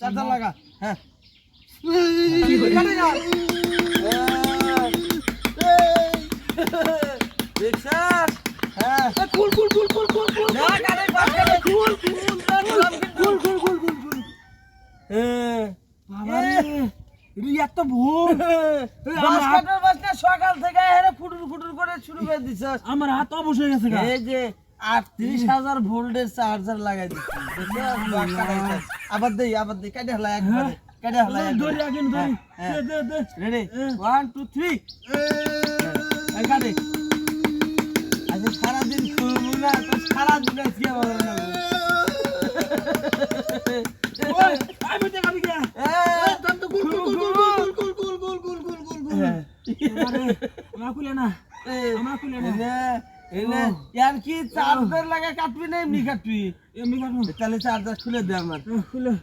charger লাগা হ্যাঁ সকাল থেকে ফুটুর ফুটুর করে শুরু করে দিছ আমার হাত অবশ হয়ে গেছে এই যে ৩৮,০০০ ভোল্টের চার্জার লাগাই দিচ্ছি আবার দেই কেটে হলা একবারে কেটে হলা ধরি আগে ধরি দে রেডি 1 2 3 এই কাটে আজ সারা দিন খুলবো না তো সারা দিন আজকে বলা না ওই আমি তো গাবি গে তখন তো গুল আমার খুলে না এনে यार কি চার্জার লাগা কাটবি না এমনি কাটবি এমনি কাটবো তাহলে চার্জার খুলে দে আমার খুলে